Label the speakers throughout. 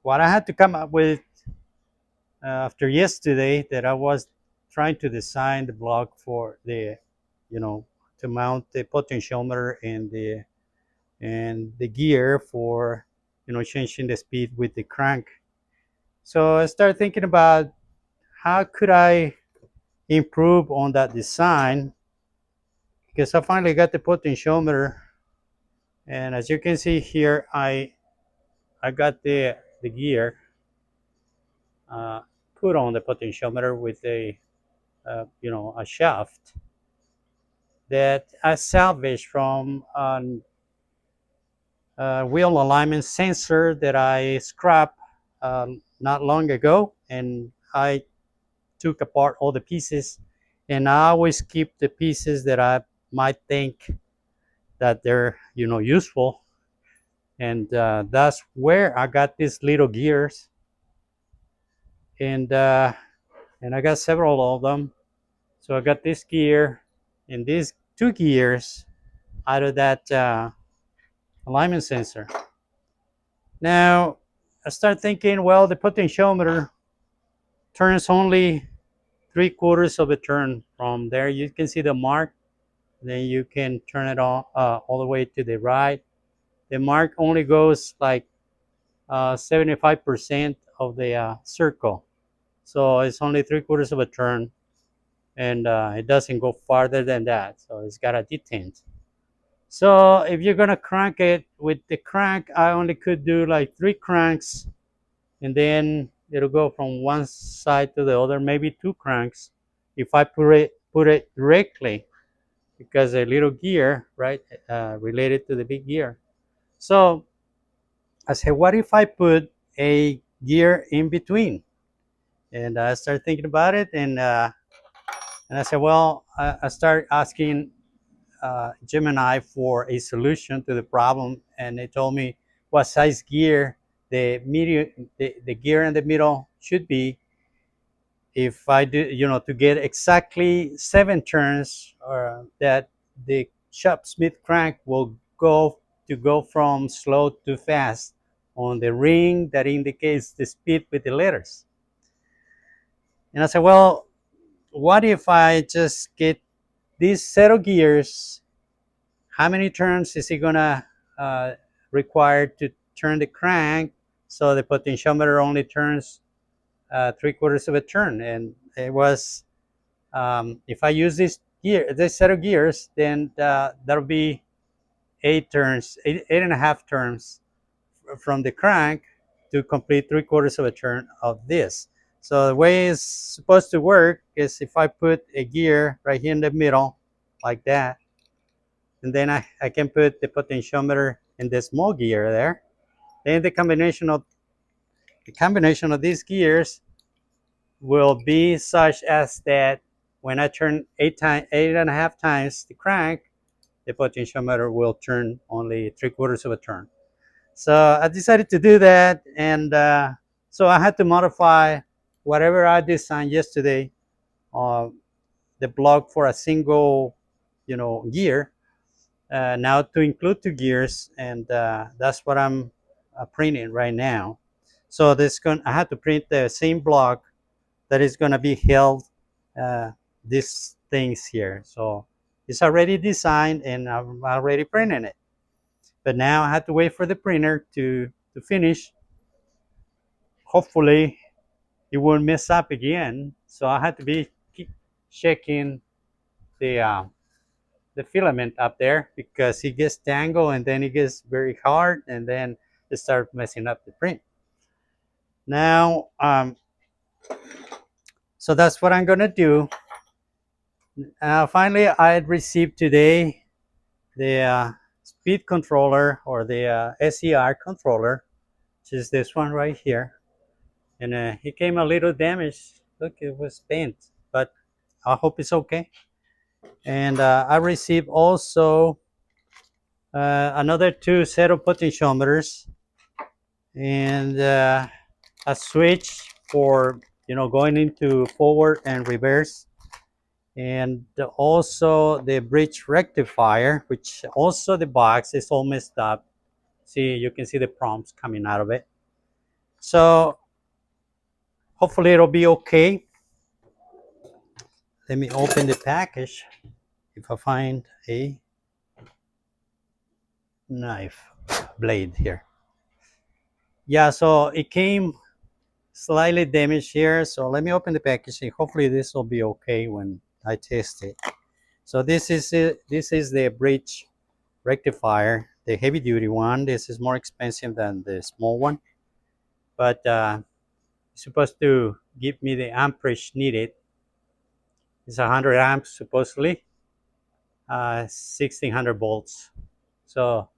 Speaker 1: what I had to come up with after yesterday, that I was trying to design the block for the, to mount the potentiometer and the gear for, changing the speed with the crank. So I started thinking about how could I improve on that design, because I finally got the potentiometer, and as you can see here, I got the gear uh, put on the potentiometer with a shaft that I salvaged from a wheel alignment sensor that I scrapped not long ago, and I took apart all the pieces, and I always keep the pieces that I might think that they're useful, and that's where I got these little gears, and uh, and I got several of them. So I got this gear and these two gears out of that alignment sensor. Now I start thinking, well, the potentiometer turns only 3/4 of a turn. From there you can see the mark, then you can turn it all the way to the right. The mark only goes like 75% of the circle, so it's only 3/4 of a turn, and it doesn't go farther than that, so it's got a detent. So if you're gonna crank it with the crank, I only could do like 3 cranks, and then it'll go from one side to the other, maybe 2 cranks if I put it directly, because a little gear, right, related to the big gear. So I said, what if I put a gear in between? And I started thinking about it, and I said, well, I started asking Gemini for a solution to the problem, and they told me what size gear the gear in the middle should be. If I do, to get exactly 7 turns, or that the Shopsmith crank will go from slow to fast on the ring that indicates the speed with the letters. And I said, well, what if I just get this set of gears? How many turns is it gonna uh, require to turn the crank, so the potentiometer only turns 3/4 of a turn? And it was, if I use this set of gears, then that'll be 8 turns, 8.5 turns from the crank to complete 3/4 of a turn of this. So the way it's supposed to work is if I put a gear right here in the middle, like that, and then I can put the potentiometer in the small gear there. Then the combination of these gears will be such as that when I turn 8.5 times the crank, the potentiometer will turn only 3/4 of a turn. So I decided to do that, and so I had to modify whatever I designed yesterday, uh, the block for a single, gear, now to include 2 gears, and that's what I'm printing right now. So I have to print the same block that is going to be held uh, these things here. So it's already designed, and I'm already printing it. But now I have to wait for the printer to finish. Hopefully it won't mess up again. So I have to keep checking the uh, the filament up there, because it gets tangled and then it gets very hard, and then it starts messing up the print. Now, so that's what I'm gonna do. Finally, I received today the speed controller, or the SER controller, which is this one right here, and it came a little damaged. Look, it was bent, but I hope it's okay. And I received also another 2 set of potentiometers, and a switch for going into forward and reverse, and also the bridge rectifier, which also the box is all messed up. See, you can see the prompts coming out of it. So hopefully it'll be okay. Let me open the package if I find a knife blade here. Yeah, so it came slightly damaged here. So let me open the packaging. Hopefully this will be okay when I test it. So this is it. This is the bridge rectifier, the heavy duty one. This is more expensive than the small one, but it's supposed to give me the amperage needed. It's 100 amps supposedly, 1600 volts. So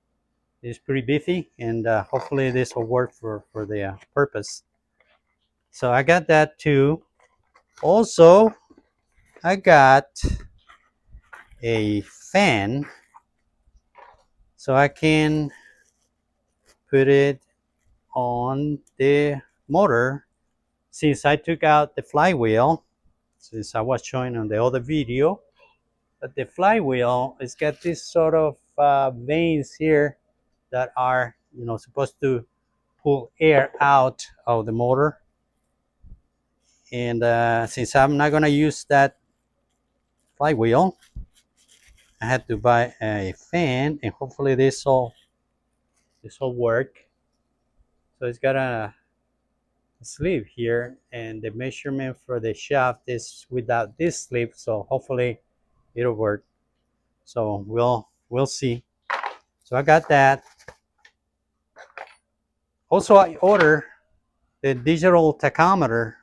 Speaker 1: it's pretty beefy, and hopefully this will work for the purpose. So I got that too. Also, I got a fan, so I can put it on the motor. Since I took out the flywheel, since I was showing on the other video, but the flywheel it's got this sort of veins here that are supposed to pull air out of the motor. And since I'm not gonna use that flywheel, I had to buy a fan, and hopefully this will work. So it's got a sleeve here, and the measurement for the shaft is without this sleeve. So hopefully it'll work. So we'll see. So I got that. Also, I ordered the digital tachometer.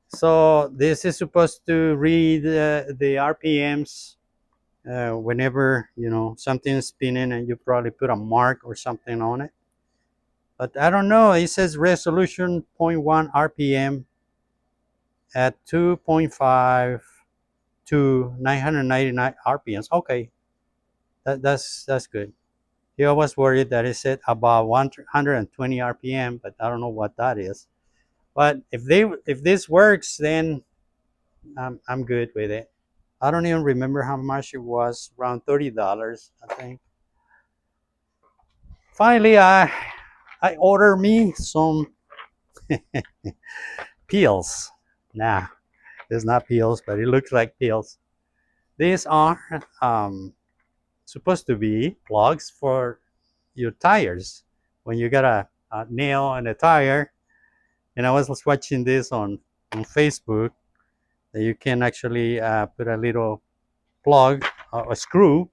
Speaker 1: So this is supposed to read the RPMs whenever something's spinning, and you probably put a mark or something on it. But I don't know. It says resolution 0. 0.1 RPM at 2.5 to 999 RPMs. Okay, that's good. Yeah, I was worried that it said about 120 RPM, but I don't know what that is. But if this works, then I'm good with it. I don't even remember how much it was. Around $30, I think. Finally, I ordered me some peels. Nah, it's not peels, but it looks like peels. These are supposed to be plugs for your tires. When you got a nail on a tire, and I was watching this on Facebook, that you can actually put a little plug, a screw,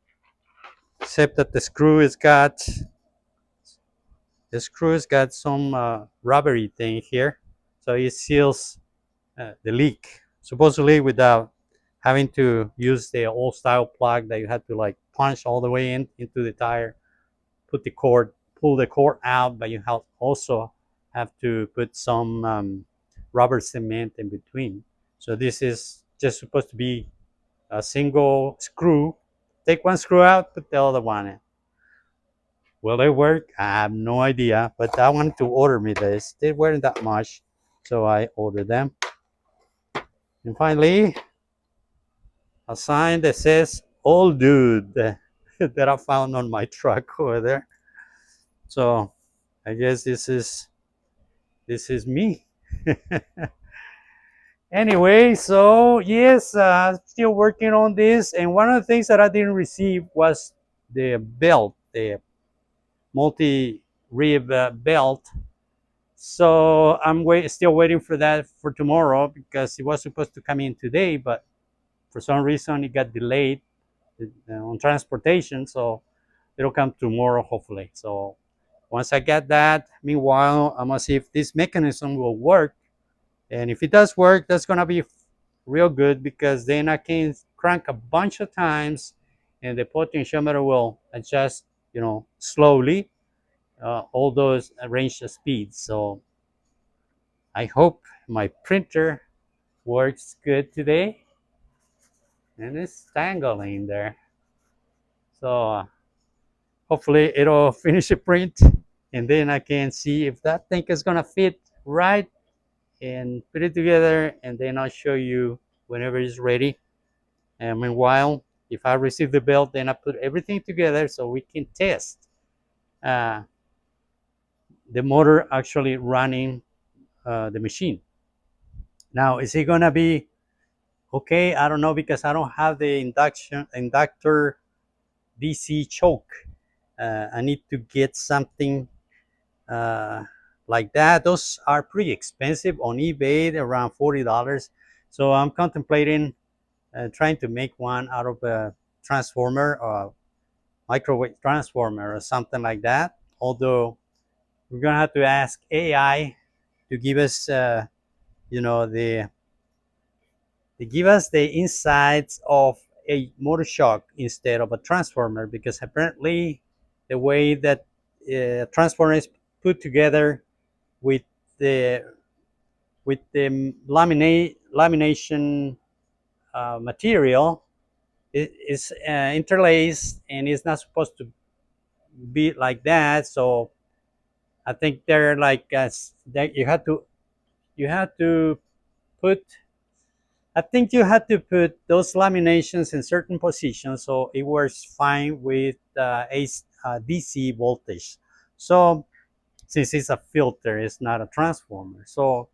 Speaker 1: except that the screw has got some rubbery thing here, so it seals the leak supposedly without having to use the old style plug that you had to like punch all the way into the tire, put the cord, pull the cord out, but you also have to put some rubber cement in between. So this is just supposed to be a single screw. Take one screw out, put the other one in. Will they work? I have no idea, but I wanted to order me this. They weren't that much, so I ordered them. And finally, a sign that says "Old Dude" that I found on my truck over there. So I guess this is me. Anyway, so yes, still working on this. And one of the things that I didn't receive was the belt, the multi-rib belt. So I'm still waiting for that for tomorrow, because it was supposed to come in today, but for some reason it got delayed on transportation. So it'll come tomorrow, hopefully. So once I get that, meanwhile, I'm gonna see if this mechanism will work. And if it does work, that's gonna be real good, because then I can crank a bunch of times, and the potentiometer will adjust, slowly, all those range of speeds. So I hope my printer works good today, and it's tangling there. So hopefully it'll finish the print, and then I can see if that thing is gonna fit right, and put it together, and then I'll show you whenever it's ready. And meanwhile, if I receive the belt, then I put everything together so we can test uh, the motor actually running the machine. Now, is it gonna be okay? I don't know, because I don't have the inductor DC choke. I need to get something uh, like that. Those are pretty expensive on eBay, they're around $40. So I'm contemplating trying to make one out of a transformer or microwave transformer or something like that. Although we're gonna have to ask AI to give us, you know, the they give us the insides of a motor shock instead of a transformer, because apparently the way that transformer is put together with the lamination material is interlaced, and it's not supposed to be like that. So I think they're like that you have to put I think you had to put those laminations in certain positions so it works fine with DC voltage. So since it's a filter, it's not a transformer. So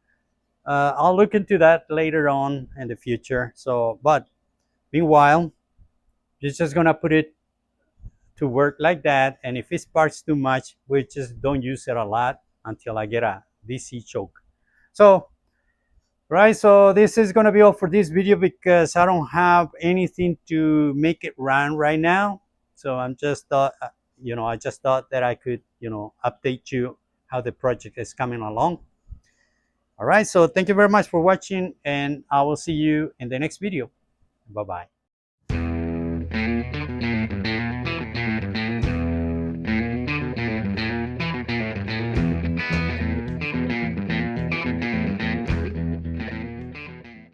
Speaker 1: I'll look into that later on in the future. So, but meanwhile, you're just gonna put it to work like that. And if it sparks too much, we just don't use it a lot until I get a DC choke. So right, so this is gonna be all for this video because I don't have anything to make it run right now. So I'm just thought, I just thought that I could, update you how the project is coming along. All right, so thank you very much for watching, and I will see you in the next video. Bye bye.